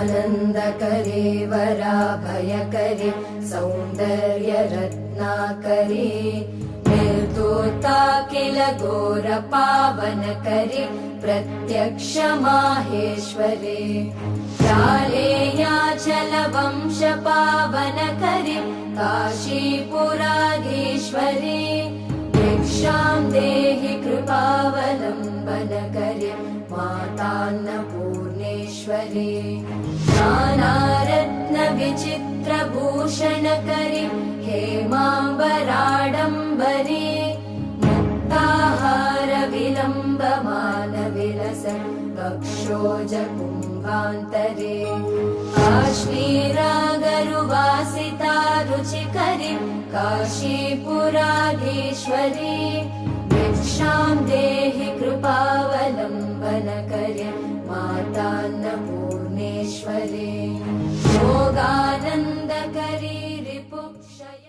आनन्दकरे वराभयकरे सौन्दर्यरत्नाकरे निर्दोता किल घोरपावनकरे प्रत्यक्ष माहेश्वरे प्रालेयाचलवंशपावनकरे काशीपुराधीश्वरे भिक्षां देहि कृपावलम्बनकरे मातान्नपूर्णेश्वरे नानारत्नविचित्रभूषणकरे हेमाम्बराडम्बरे मुक्ताहारविलम्बमानविलसन् कक्षोजकुम्भान्तरे काश्मीरागरुवासिता रुचिकरे काशीपुराधीश्वरे भिक्षां देहि कृपावलम्बनकरे मातान्नपूर्णेश्वरे योगानन्दकरे रिपुक्षय।